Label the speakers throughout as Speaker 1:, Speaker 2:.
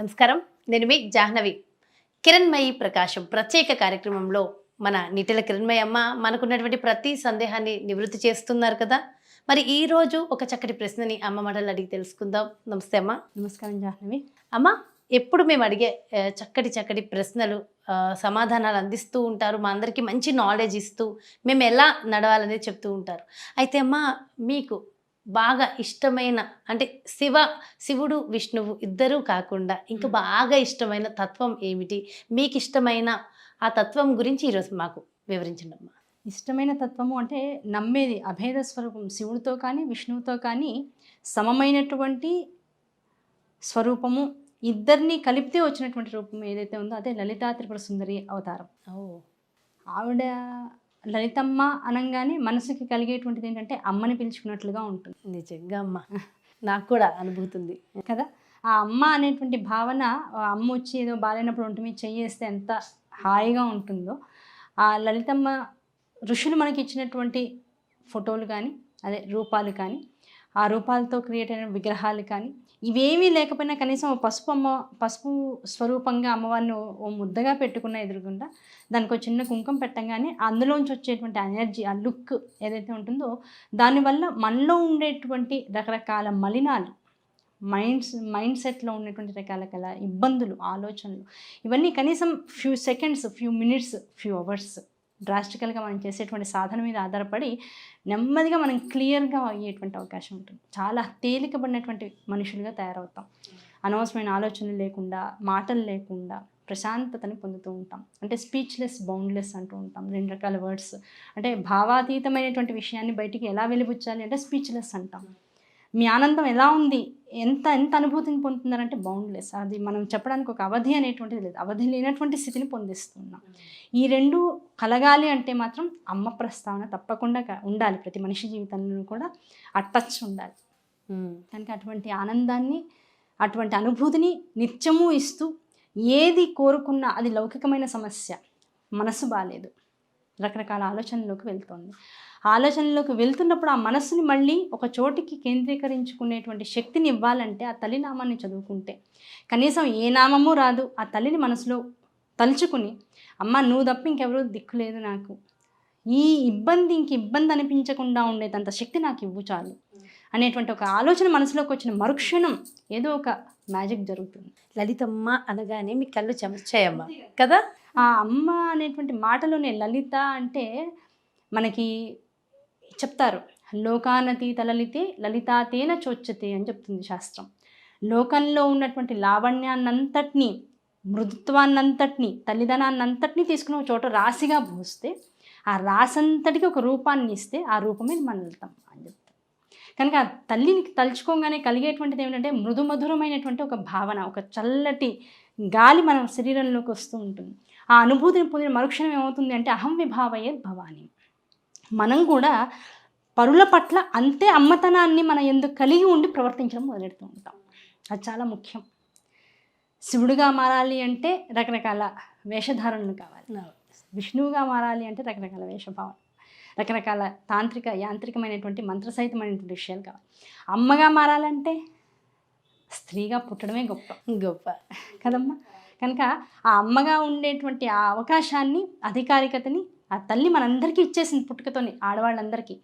Speaker 1: నమస్కారం. నేను మీ జాహ్నవి. కిరణ్మయి ప్రకాశం ప్రత్యేక కార్యక్రమంలో మన నిటిల కిరణ్మయి అమ్మ మనకున్నటువంటి ప్రతి సందేహాన్ని నివృత్తి చేస్తున్నారు కదా. మరి ఈ రోజు ఒక చక్కటి ప్రశ్నని అమ్మ మాటలు అడిగి తెలుసుకుందాం. నమస్తే అమ్మ.
Speaker 2: నమస్కారం జాహ్నవి.
Speaker 1: అమ్మ, ఎప్పుడు మేము అడిగే చక్కటి ప్రశ్నలు సమాధానాలు అందిస్తూ ఉంటారు. మా అందరికీ మంచి నాలెడ్జ్ ఇస్తూ మేము ఎలా నడవాలనేది చెప్తూ ఉంటారు. అయితే అమ్మ, మీకు బాగా ఇష్టమైన అంటే శివుడు విష్ణువు ఇద్దరూ కాకుండా ఇంకా బాగా ఇష్టమైన తత్వం ఏమిటి? మీకు ఇష్టమైన ఆ తత్వం గురించి ఈరోజు మాకు వివరించండి అమ్మా.
Speaker 2: ఇష్టమైన తత్వము అంటే నమ్మేది అభేద స్వరూపం శివుడితో కానీ విష్ణువుతో కానీ సమమైనటువంటి స్వరూపము, ఇద్దరిని కలిపితే వచ్చినటువంటి రూపం ఏదైతే ఉందో అదే లలితా త్రిపుర సుందరి అవతారం. ఆవిడ లలితమ్మ అనగానే మనసుకి కలిగేటువంటిది ఏంటంటే అమ్మని పిలుచుకున్నట్లుగా ఉంటుంది.
Speaker 1: నిజంగా అమ్మ, నాకు కూడా అనుభూతి ఉంది
Speaker 2: కదా. ఆ అమ్మ అనేటువంటి భావన, అమ్మ వచ్చి ఏదో బాగాలేనప్పుడు ఒంటి మీద చెయ్యేస్తే ఎంత హాయిగా ఉంటుందో, ఆ లలితమ్మ ఋషులు మనకి ఇచ్చినటువంటి ఫోటోలు కానీ అదే రూపాలు కానీ, ఆ రూపాలతో క్రియేట్ అయిన విగ్రహాలు కానీ ఇవేమీ లేకపోయినా కనీసం పసుపు స్వరూపంగా అమ్మవారిని ఓ ముద్దగా పెట్టుకున్న ఎదురుగుండా దానికి ఒక చిన్న కుంకుమ పెట్టంగానే అందులోంచి వచ్చేటువంటి ఎనర్జీ, ఆ లుక్ ఏదైతే ఉంటుందో దానివల్ల మనలో ఉండేటువంటి రకరకాల మలినాలు, మైండ్ సెట్లో ఉన్నటువంటి రకాల ఇబ్బందులు, ఆలోచనలు ఇవన్నీ కనీసం few seconds, few minutes, few hours డ్రాస్టికల్గా మనం చేసేటువంటి సాధన మీద ఆధారపడి నెమ్మదిగా మనం క్లియర్గా అయ్యేటువంటి అవకాశం ఉంటుంది. చాలా తేలికబడినటువంటి మనుషులుగా తయారవుతాం. అనవసరమైన ఆలోచనలు లేకుండా, మాటలు లేకుండా ప్రశాంతతని పొందుతూ ఉంటాం. అంటే స్పీచ్లెస్ బౌండ్లెస్ అంటూ ఉంటాం. 2 రకాల వర్డ్స్. అంటే భావాతీతమైనటువంటి విషయాన్ని బయటికి ఎలా వెలిబుచ్చాలి అంటే స్పీచ్లెస్ అంటాం. మీ ఆనందం ఎలా ఉంది, ఎంత అనుభూతిని పొందుతున్నారంటే బౌండ్లెస్. అది మనం చెప్పడానికి ఒక అవధి అనేటువంటిది లేదు. అవధి లేనటువంటి స్థితిని పొందిస్తున్నాం. ఈ రెండు కలగాలి అంటే మాత్రం అమ్మ ప్రస్తావన తప్పకుండా ఉండాలి. ప్రతి మనిషి జీవితంలో కూడా ఆ టచ్ ఉండాలి. కనుక అటువంటి ఆనందాన్ని, అటువంటి అనుభూతిని నిత్యము ఇస్తూ ఏది కోరుకున్నా అది లౌకికమైన సమస్య, మనసు బాలేదు, రకరకాల ఆలోచనలోకి వెళ్తుంది. ఆలోచనలోకి వెళ్తున్నప్పుడు ఆ మనస్సుని మళ్ళీ ఒక చోటికి కేంద్రీకరించుకునేటువంటి శక్తిని ఇవ్వాలంటే ఆ తల్లి నామాన్ని చదువుకుంటే, కనీసం ఏ నామము రాదు, ఆ తల్లిని మనసులో తలుచుకుని, అమ్మ నువ్వు తప్ప ఇంకెవరూ దిక్కు లేదు నాకు, ఈ ఇంక ఇబ్బంది అనిపించకుండా ఉండేదంత శక్తి నాకు ఇవ్వు చాలు అనేటువంటి ఒక ఆలోచన మనసులోకి వచ్చిన మరుక్షణం ఏదో ఒక మ్యాజిక్ జరుగుతుంది.
Speaker 1: లలితమ్మ అనగానే మీ కళ్ళు చెమర్చాయమ్మ కదా.
Speaker 2: ఆ అమ్మ అనేటువంటి మాటలోనే లలిత అంటే మనకి చెప్తారు, లోకానతీత లలితే లలితాతేన చోచ్యతే అని చెప్తుంది శాస్త్రం. లోకంలో ఉన్నటువంటి లావణ్యాన్నంతటినీ, మృదుత్వాన్నంతటినీ, తల్లిదనాన్నంతటినీ తీసుకుని ఒక చోట రాశిగా పోస్తే ఆ రాసంతటికి ఒక రూపాన్ని ఇస్తే ఆ రూపమే మన లలితమ్మ అని చెప్తారు. కనుక ఆ తల్లిని తలుచుకోగానే కలిగేటువంటిది ఏమిటంటే మృదుమధురమైనటువంటి ఒక భావన, ఒక చల్లటి గాలి మన శరీరంలోకి వస్తూ ఉంటుంది. ఆ అనుభూతిని పొందిన మరుక్షణం ఏమవుతుంది అంటే అహం విభావయే భవాని. మనం కూడా పరుల పట్ల అంతే అమ్మతనాన్ని మన ఎందుకు కలిగి ఉండి ప్రవర్తించడం మొదలెడుతూ ఉంటాం. అది చాలా ముఖ్యం. శివుడిగా మారాలి అంటే రకరకాల వేషధారణలు కావాలి. విష్ణువుగా మారాలి అంటే రకరకాల వేషభావం, రకరకాల యాంత్రికమైనటువంటి మంత్రసహితమైనటువంటి విషయాలు కావాలి. అమ్మగా మారాలంటే స్త్రీగా పుట్టడమే గొప్ప కదమ్మా. కనుక ఆ అమ్మగా ఉండేటువంటి ఆ అవకాశాన్ని, అధికారికతని ఆ తల్లి మనందరికీ ఇచ్చేసింది పుట్టుకతోని, ఆడవాళ్ళందరికీ.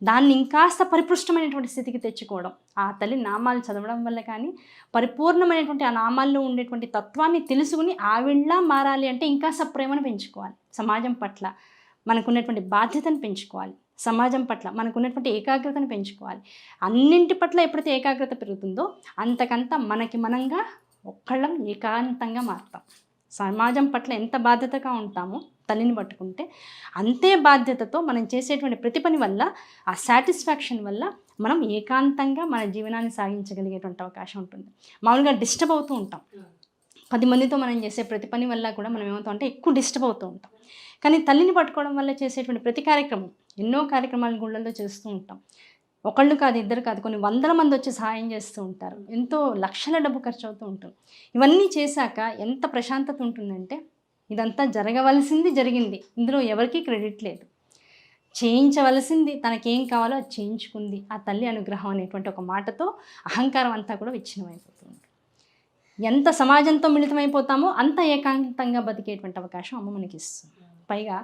Speaker 2: దాన్ని ఇంకాస్త పరిపృష్టమైనటువంటి స్థితికి తెచ్చుకోవడం, ఆ తల్లి నామాలు చదవడం వల్ల కానీ, పరిపూర్ణమైనటువంటి ఆ నామాల్లో ఉండేటువంటి తత్వాన్ని తెలుసుకుని ఆవిళ్ళ మారాలి అంటే ఇంకాస్త ప్రేమను పెంచుకోవాలి. సమాజం పట్ల మనకున్నటువంటి బాధ్యతను పెంచుకోవాలి. సమాజం పట్ల మనకున్నటువంటి ఏకాగ్రతను పెంచుకోవాలి. అన్నింటి పట్ల ఎప్పుడైతే ఏకాగ్రత పెరుగుతుందో అంతకంత మనకి మనంగా ఒక్కళ్ళం ఏకాంతంగా మారుతాం. సమాజం పట్ల ఎంత బాధ్యతగా ఉంటామో తల్లిని పట్టుకుంటే అంతే బాధ్యతతో మనం చేసేటువంటి ప్రతి పని వల్ల, ఆ సాటిస్ఫాక్షన్ వల్ల మనం ఏకాంతంగా మన జీవనాన్ని సాగించగలిగేటువంటి అవకాశం ఉంటుంది. మామూలుగా డిస్టర్బ్ అవుతూ ఉంటాం. 10 మందితో మనం చేసే ప్రతి పని వల్ల కూడా మనం ఏమవుతాం అంటే ఎక్కువ డిస్టర్బ్ అవుతూ ఉంటాం. కానీ తల్లిని పట్టుకోవడం వల్ల చేసేటువంటి ప్రతి కార్యక్రమం, ఎన్నో కార్యక్రమాలు గుళ్ళల్లో చేస్తూ ఉంటాం. ఒకళ్ళు కాదు, ఇద్దరు కాదు, కొన్ని 100 మంది వచ్చి సహాయం చేస్తూ ఉంటారు. ఎంతో లక్షల డబ్బు ఖర్చు అవుతూ ఉంటుంది. ఇవన్నీ చేశాక ఎంత ప్రశాంతత ఉంటుందంటే ఇదంతా జరగవలసింది జరిగింది, ఇందులో ఎవరికీ క్రెడిట్ లేదు. చేయించవలసింది తనకేం కావాలో అది చేయించుకుంది. ఆ తల్లి అనుగ్రహం అనేటువంటి ఒక మాటతో అహంకారం అంతా కూడా విచ్ఛిన్నమైపోతుంది. ఎంత సమాజంతో మిళితమైపోతామో అంత ఏకాంతంగా బతికేటువంటి అవకాశం అమ్మ మనకి ఇస్తుంది. పైగా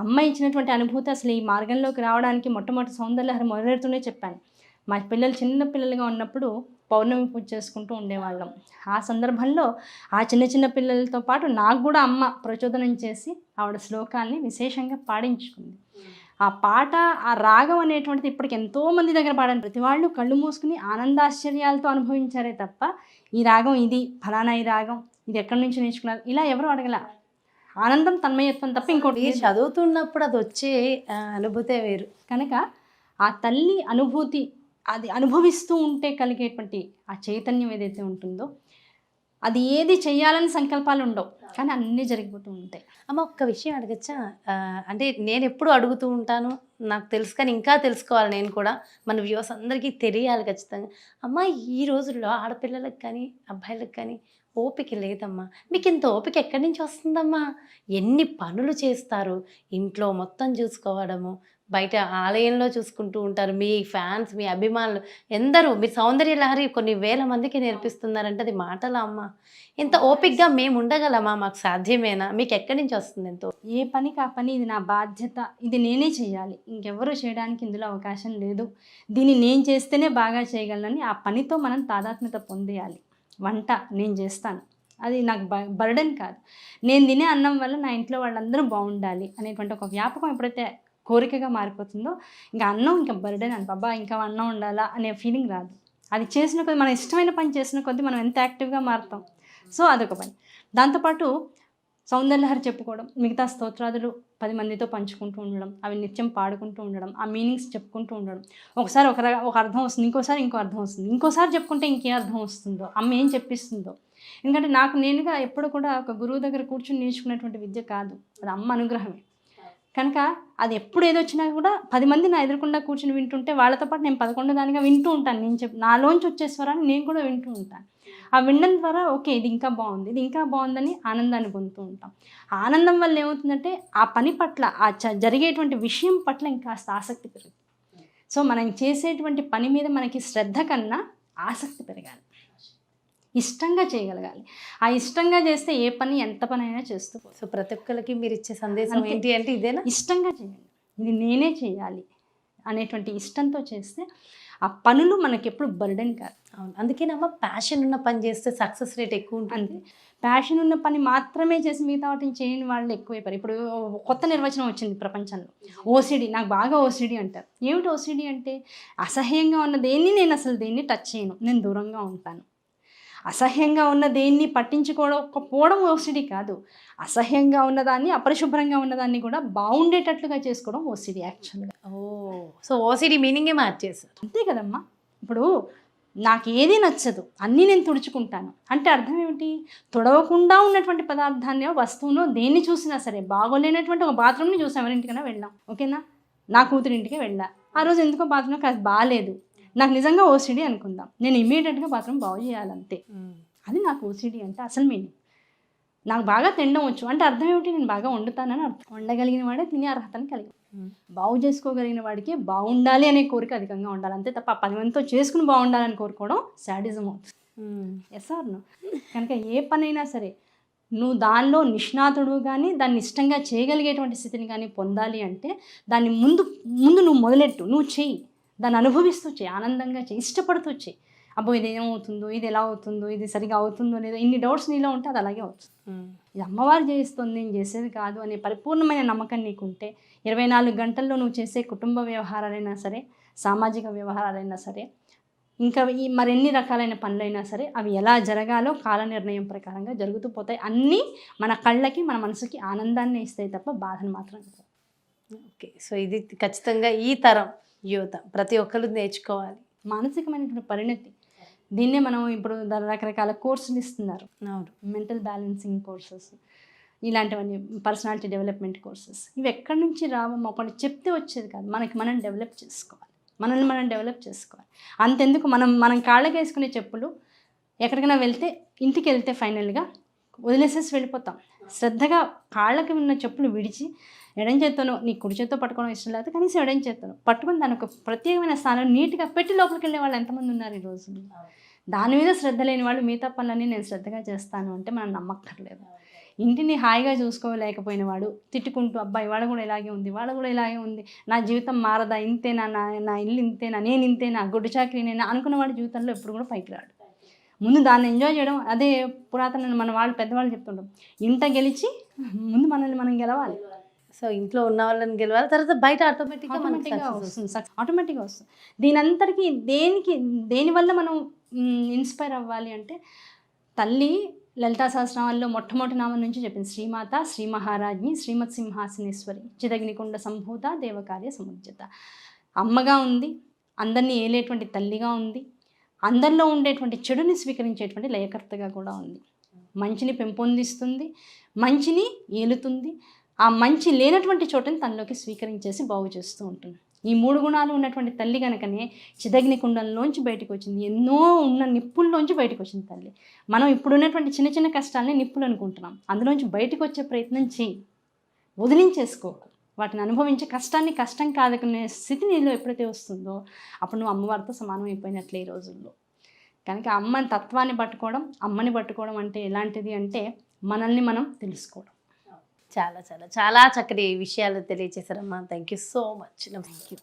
Speaker 2: అమ్మ ఇచ్చినటువంటి అనుభూతి అసలు ఈ మార్గంలోకి రావడానికి మొట్టమొదటి సౌందర్యలహరి మొదలెడుతూనే చెప్పాను. మా పిల్లలు చిన్న పిల్లలుగా ఉన్నప్పుడు పౌర్ణమి పూజ చేసుకుంటూ ఉండేవాళ్ళం. ఆ సందర్భంలో ఆ చిన్న చిన్న పిల్లలతో పాటు నాకు కూడా అమ్మ ప్రచోదనం చేసి ఆవిడ శ్లోకాల్ని విశేషంగా పాడించుకుంది. ఆ పాట, ఆ రాగం అనేటువంటిది ఇప్పటికి ఎంతోమంది దగ్గర పాడాను. ప్రతి వాళ్ళు కళ్ళు మూసుకుని ఆనందాశ్చర్యాలతో అనుభవించారే తప్ప ఈ రాగం ఇది, ఫలానా ఈ రాగం, ఇది ఎక్కడి నుంచి నేర్చుకున్నారు, ఇలా ఎవరు అడగల. ఆనందం, తన్మయత్వం తప్ప ఇంకోటి
Speaker 1: మీరు చదువుతున్నప్పుడు అది వచ్చే అనుభూతే వేరు.
Speaker 2: కనుక ఆ తల్లి అనుభూతి, అది అనుభవిస్తూ ఉంటే కలిగేటువంటి ఆ చైతన్యం ఏదైతే ఉంటుందో, అది ఏది చెయ్యాలని సంకల్పాలు ఉండవు, కానీ అన్నీ జరిగిపోతూ ఉంటాయి.
Speaker 1: అమ్మ ఒక్క విషయం అడగచ్చా? అంటే నేను ఎప్పుడు అడుగుతూ ఉంటాను, నాకు తెలుసు కానీ ఇంకా తెలుసుకోవాలి నేను కూడా, మన వ్యూవర్స్ అందరికీ తెలియాలి ఖచ్చితంగా. అమ్మ ఈ రోజుల్లో ఆడపిల్లలకు కానీ అబ్బాయిలకు కానీ ఓపిక లేదమ్మా. మీకు ఇంత ఓపిక ఎక్కడి నుంచి వస్తుందమ్మా? ఎన్ని పనులు చేస్తారు, ఇంట్లో మొత్తం చూసుకోవడము, బయట ఆలయంలో చూసుకుంటూ ఉంటారు. మీ ఫ్యాన్స్, మీ అభిమానులు ఎందరూ, మీరు సౌందర్యలహరి కొన్ని వేల మందికి నేర్పిస్తున్నారంటే అది మాటలా అమ్మ? ఇంత ఓపికగా మేము ఉండగలమా? మాకు సాధ్యమేనా? మీకు ఎక్కడి నుంచి వస్తుంది ఎంతో?
Speaker 2: ఏ పనికి ఆ పని, ఇది నా బాధ్యత, ఇది నేనే చేయాలి, ఇంకెవరు చేయడానికి ఇందులో అవకాశం లేదు, దీన్ని నేను చేస్తేనే బాగా చేయగలనని ఆ పనితో మనం తాదాత్మ్యత పొందేయాలి. వంట నేను చేస్తాను, అది నాకు బర్డెన్ కాదు. నేను తినే అన్నం వల్ల నా ఇంట్లో వాళ్ళందరూ బాగుండాలి అనేటువంటి ఒక వ్యాపకం ఎప్పుడైతే కోరికగా మారిపోతుందో, ఇంకా అన్నం ఇంకా బర్డెన్ అని, బాబా ఇంకా అన్నం ఉండాలా అనే ఫీలింగ్ రాదు. అది చేసిన కొద్ది, మనం ఇష్టమైన పని చేసిన కొద్దీ మనం ఎంత యాక్టివ్గా మారుతాం. సో అదొక పని. దాంతోపాటు సౌందర్యలహరి చెప్పుకోవడం, మిగతా స్తోత్రాదులు 10 మందితో పంచుకుంటూ ఉండడం, అవి నిత్యం పాడుకుంటూ ఉండడం, ఆ మీనింగ్స్ చెప్పుకుంటూ ఉండడం. ఒకసారి ఒక అర్థం వస్తుంది, ఇంకోసారి ఇంకో అర్థం వస్తుంది, ఇంకోసారి చెప్పుకుంటే ఇంకే అర్థం వస్తుందో, అమ్మ ఏం చెప్పిస్తుందో. ఎందుకంటే నాకు నేనుగా ఎప్పుడు కూడా ఒక గురువు దగ్గర కూర్చొని నేర్చుకునేటువంటి విద్య కాదు, అది అమ్మ అనుగ్రహమే. కనుక అది ఎప్పుడు ఏదొచ్చినా కూడా 10 మంది నా ఎదురుకుండా కూర్చొని వింటుంటే వాళ్ళతో పాటు నేను 11 దానిగా వింటూ ఉంటాను. నేను నాలోంచి వచ్చే స్వరాన్ని నేను కూడా వింటూ ఉంటాను. ఆ వినడం ద్వారా ఓకే ఇది ఇంకా బాగుంది, ఇది ఇంకా బాగుందని ఆనందాన్ని పొందుతూ ఉంటాం. ఆనందం వల్ల ఏమవుతుందంటే ఆ పని పట్ల, ఆ జరిగేటువంటి విషయం పట్ల ఇంకాస్త ఆసక్తి పెరుగుతుంది. సో మనం చేసేటువంటి పని మీద మనకి శ్రద్ధ కన్నా ఆసక్తి పెరగాలి, ఇష్టంగా చేయగలగాలి. ఆ ఇష్టంగా చేస్తే ఏ పని, ఎంత పని అయినా చేస్తూ.
Speaker 1: సో ప్రతి ఒక్కరికి మీరు ఇచ్చే సందేశం ఏంటి అంటే ఇదేనా?
Speaker 2: ఇష్టంగా చేయండి, ఇది నేనే చేయాలి అనేటువంటి ఇష్టంతో చేస్తే ఆ పనులు మనకి ఎప్పుడు బర్డెన్ కాదు.
Speaker 1: అవును, అందుకేనమ్మా ప్యాషన్ ఉన్న పని చేస్తే సక్సెస్ రేట్ ఎక్కువ ఉంటుంది.
Speaker 2: అంతే, ప్యాషన్ ఉన్న పని మాత్రమే చేసి మిగతా వాటిని చేయని వాళ్ళు ఎక్కువైపోయారు. ఇప్పుడు కొత్త నిర్వచనం వచ్చింది ప్రపంచంలో, ఓసిడి. నాకు బాగా ఓసిడి అంటారు. ఏమిటి ఓసిడి అంటే? అసహ్యంగా ఉన్న దేన్ని నేను అసలు దేన్ని టచ్ చేయను, నేను దూరంగా ఉంటాను. అసహ్యంగా ఉన్న దేన్ని పట్టించుకోవడం ఓసిడి కాదు. అసహ్యంగా ఉన్నదాన్ని, అపరిశుభ్రంగా ఉన్నదాన్ని కూడా బాగుండేటట్లుగా చేసుకోవడం ఓసిడి యాక్చువల్గా.
Speaker 1: సో ఓసిడి మీనింగే మార్చేసారు.
Speaker 2: అంతే కదమ్మా. ఇప్పుడు నాకు ఏది నచ్చదు, అన్నీ నేను తుడుచుకుంటాను అంటే అర్థం ఏమిటి? తుడవకుండా ఉన్నటువంటి పదార్థాన్ని, వస్తువును, దేన్ని చూసినా సరే, బాగోలేనటువంటి ఒక బాత్రూమ్ని చూసాం, ఎవరింటికైనా వెళ్ళాం, ఓకేనా? నా కూతురింటికి వెళ్ళా, ఆ రోజు ఎందుకో బాత్రూమ్ కాస్త బాగాలేదు, నాకు నిజంగా ఓసిడి అనుకుందాం, నేను ఇమీడియట్గా బాత్రూమ్ బాగు చేయాలంతే. అది నాకు ఓసిడి అంటే అసలు మీనింగ్. నాకు బాగా తినడం వచ్చు అంటే అర్థం ఏమిటి? నేను బాగా వండుతానని అర్థం. వండగలిగిన వాడే తినే అర్హతను కలిగి, బాగు చేసుకోగలిగిన వాడికి బాగుండాలి అనే కోరిక అధికంగా ఉండాలి, అంతే తప్ప 10 మందితో చేసుకుని బాగుండాలని కోరుకోవడం శాడిజం అవుతుంది. Yes or no? కనుక ఏ పనైనా సరే నువ్వు దానిలో నిష్ణాతుడు కానీ, దాన్ని ఇష్టంగా చేయగలిగేటువంటి స్థితిని కానీ పొందాలి అంటే దాన్ని ముందు నువ్వు మొదలెట్టు, నువ్వు చెయ్యి, దాన్ని అనుభవిస్తూ చేయి, ఆనందంగా చేయి, ఇష్టపడుతూ చేయి. అబ్బో ఇది ఏమవుతుందో, ఇది ఎలా అవుతుందో, ఇది సరిగా అవుతుందో లేదో, ఇన్ని డౌట్స్ నీలో ఉంటే అది అలాగే అవుతుంది. ఇది అమ్మవారు చేయిస్తుంది, నేను చేసేది కాదు అనే పరిపూర్ణమైన నమ్మకం నీకుంటే 24 గంటల్లో నువ్వు చేసే కుటుంబ వ్యవహారాలైనా సరే, సామాజిక వ్యవహారాలైనా సరే, ఇంకా ఈ మరెన్ని రకాలైన పనులైనా సరే, అవి ఎలా జరగాలో కాల నిర్ణయం ప్రకారంగా జరుగుతూ పోతాయి. అన్నీ మన కళ్ళకి, మన మనసుకి ఆనందాన్ని ఇస్తాయి తప్ప బాధను మాత్రం.
Speaker 1: ఓకే, సో ఇది ఖచ్చితంగా ఈ తరం యువత ప్రతి ఒక్కరు నేర్చుకోవాలి.
Speaker 2: మానసికమైనటువంటి పరిణతి, దీన్నే మనం ఇప్పుడు రకరకాల కోర్సులు ఇస్తున్నారు.
Speaker 1: అవును,
Speaker 2: మెంటల్ బ్యాలెన్సింగ్ కోర్సెస్, ఇలాంటివన్నీ పర్సనాలిటీ డెవలప్మెంట్ కోర్సెస్. ఇవి ఎక్కడి నుంచి రావమ్మా? ఒకటి చెప్తే వచ్చేది కాదు, మనం డెవలప్ చేసుకోవాలి, మనల్ని డెవలప్ చేసుకోవాలి. అంతెందుకు మనం కాళ్ళకి వేసుకునే చెప్పులు ఎక్కడికైనా వెళ్తే, ఇంటికి వెళ్తే ఫైనల్గా వదిలేసేసి వెళ్ళిపోతాం. శ్రద్ధగా కాళ్ళకి ఉన్న చెప్పులు విడిచి ఎడం చేత్తోనో, నీ కుడి చేత్తో పట్టుకోవడం ఇష్టం లేకపోతే కనీసం ఎడం చేత్తోనో పట్టుకుని దాని ఒక ప్రత్యేకమైన స్థానం నీట్గా పెట్టి లోపలికి వెళ్ళే వాళ్ళు ఎంతమంది ఉన్నారు ఈ రోజు? దాని మీద శ్రద్ధ లేని వాళ్ళు మిగతా పనులన్నీ నేను శ్రద్ధగా చేస్తాను అంటే మనం నమ్మక్కర్లేదు. ఇంటిని హాయిగా చూసుకోలేకపోయిన వాడు తిట్టుకుంటూ అబ్బాయి వాడు కూడా ఇలాగే ఉంది, వాడు కూడా ఇలాగే ఉంది, నా జీవితం మారదా, ఇంతేనా, నా ఇల్లు ఇంతేనా, నేను ఇంతేనా, గుడ్డు చాకరీనేనా అనుకున్న వాడి జీవితంలో ఎప్పుడు కూడా పైకి రాడు. ముందు దాన్ని ఎంజాయ్ చేయడం. అదే పురాతన మన వాళ్ళు పెద్దవాళ్ళు చెప్తుంటాం, ఇంట గెలిచి ముందు మనల్ని మనం గెలవాలి.
Speaker 1: సో ఇంట్లో ఉన్న వాళ్ళని గెలవాలి, తర్వాత బయట ఆటోమేటిక్గా
Speaker 2: ఆటోమేటిక్గా వస్తుంది. దీనంతటికీ దేనివల్ల మనం ఇన్స్పైర్ అవ్వాలి అంటే, తల్లి లలితా సహస్రనామాల్లో మొట్టమొదటి నామం నుంచి చెప్పింది, శ్రీమాత శ్రీ మహారాజ్ని శ్రీమత్ సింహాసనేశ్వరి చిదగ్నికుండ సంభూత దేవకార్య సముజ్జత. అమ్మగా ఉంది, అందరినీ ఏలేటువంటి తల్లిగా ఉంది, అందరిలో ఉండేటువంటి చెడుని స్వీకరించేటువంటి లయకర్తగా కూడా ఉంది. మంచిని పెంపొందిస్తుంది, మంచిని ఏలుతుంది, ఆ మంచి లేనటువంటి చోటని తనలోకి స్వీకరించేసి బాగు చేస్తూ ఉంటుంది. ఈ 3 గుణాలు ఉన్నటువంటి తల్లి కనుకనే చిదగ్ని కుండంలోంచి బయటకు వచ్చింది, ఎన్నో ఉన్న నిప్పుల్లోంచి బయటకు వచ్చింది తల్లి. మనం ఇప్పుడు ఉన్నటువంటి చిన్న చిన్న కష్టాలని నిప్పులు అనుకుంటున్నాం, అందులోంచి బయటకు వచ్చే ప్రయత్నం చేయి, వదిలించేసుకోకు. వాటిని అనుభవించే కష్టాన్ని కష్టం కాదనుకునే స్థితి నీలో ఎప్పుడైతే వస్తుందో అప్పుడు నువ్వు అమ్మవారితో సమానం అయిపోయినట్లే ఈ రోజుల్లో. కనుక అమ్మ తత్వాన్ని పట్టుకోవడం, అమ్మని పట్టుకోవడం అంటే ఎలాంటిది అంటే మనల్ని మనం తెలుసుకోవడం.
Speaker 1: చాలా చాలా చాలా చక్కటి విషయాలు తెలియజేశారమ్మా. Thank you so much.
Speaker 2: Thank you.